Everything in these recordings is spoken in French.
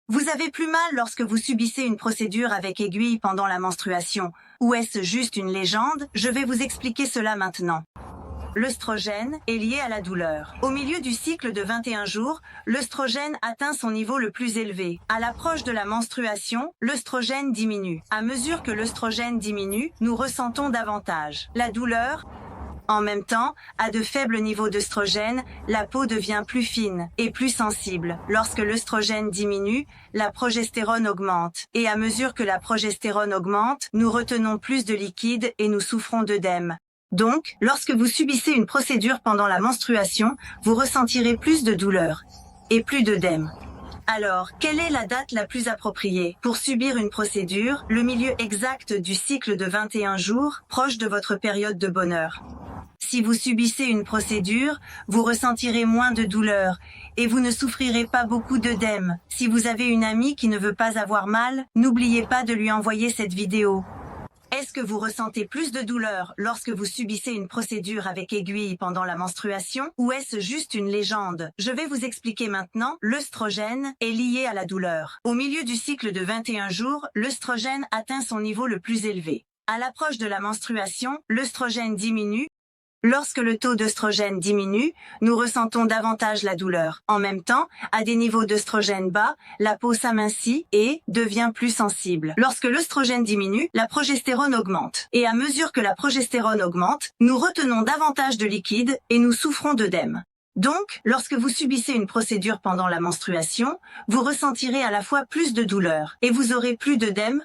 Vous avez plus mal lorsque vous subissez une procédure avec aiguille pendant la menstruation. Ou est-ce juste une légende? Je vais vous expliquer cela maintenant. L'œstrogène est lié à la douleur. Au milieu du cycle de 21 jours, l'œstrogène atteint son niveau le plus élevé. À l'approche de la menstruation, l'œstrogène diminue. À mesure que l'œstrogène diminue, nous ressentons davantage la douleur. En même temps, à de faibles niveaux d'œstrogène, la peau devient plus fine et plus sensible. Lorsque l'œstrogène diminue, la progestérone augmente. Et à mesure que la progestérone augmente, nous retenons plus de liquide et nous souffrons d'œdème. Donc, lorsque vous subissez une procédure pendant la menstruation, vous ressentirez plus de douleur et plus d'œdème. Alors, quelle est la date la plus appropriée pour subir une procédure, le milieu exact du cycle de 21 jours, proche de votre période de bonheur? Si vous subissez une procédure, vous ressentirez moins de douleur et vous ne souffrirez pas beaucoup d'œdème. Si vous avez une amie qui ne veut pas avoir mal, n'oubliez pas de lui envoyer cette vidéo. Est-ce que vous ressentez plus de douleur lorsque vous subissez une procédure avec aiguille pendant la menstruation ou est-ce juste une légende? Je vais vous expliquer maintenant. L'œstrogène est lié à la douleur. Au milieu du cycle de 21 jours, l'œstrogène atteint son niveau le plus élevé. À l'approche de la menstruation, l'œstrogène diminue. Lorsque le taux d'œstrogène diminue, nous ressentons davantage la douleur. En même temps, à des niveaux d'œstrogène bas, la peau s'amincit et devient plus sensible. Lorsque l'œstrogène diminue, la progestérone augmente. Et à mesure que la progestérone augmente, nous retenons davantage de liquide et nous souffrons d'œdème. Donc, lorsque vous subissez une procédure pendant la menstruation, vous ressentirez à la fois plus de douleur et vous aurez plus d'œdème.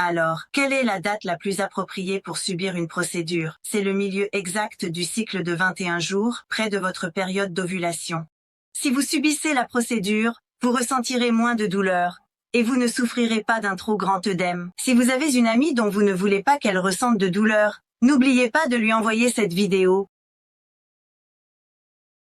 Alors, quelle est la date la plus appropriée pour subir une procédure? C'est le milieu exact du cycle de 21 jours, près de votre période d'ovulation. Si vous subissez la procédure, vous ressentirez moins de douleur et vous ne souffrirez pas d'un trop grand œdème. Si vous avez une amie dont vous ne voulez pas qu'elle ressente de douleur, n'oubliez pas de lui envoyer cette vidéo.